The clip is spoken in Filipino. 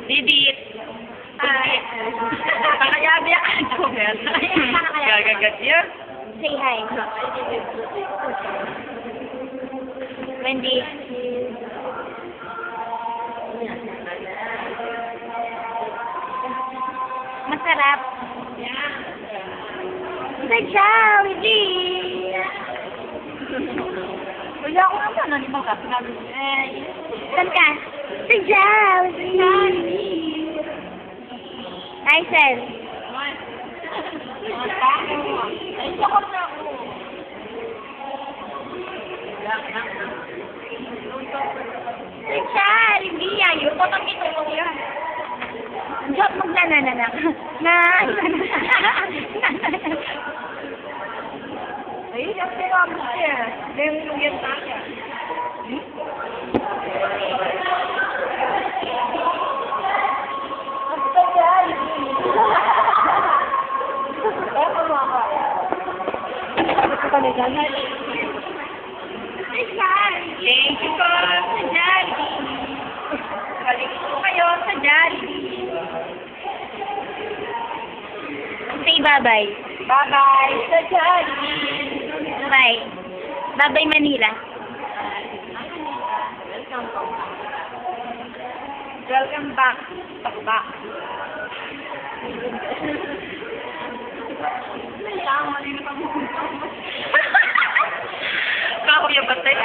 Didit. Hi. Kakayabi ka ito, Bel. Gagagat yan. Say hi. Wendy. Masarap. Sa Jollibee. Wala ako naman, ano ba ka? Saan ka? Sa Jollibee. Hi, Sel. Ay, sakot na ako. Sa Jollibee. Ayun, potong ito mo yan. Diyan, magnanananak. Ay, yung pinamit siya. Yung yan tayo. Thank you po sa Jollibee. Balik po kayo sa Jollibee. Say bye-bye. Bye-bye sa Jollibee. Bye. Bye-bye, Manila. Welcome back. Back. Kako yung batay.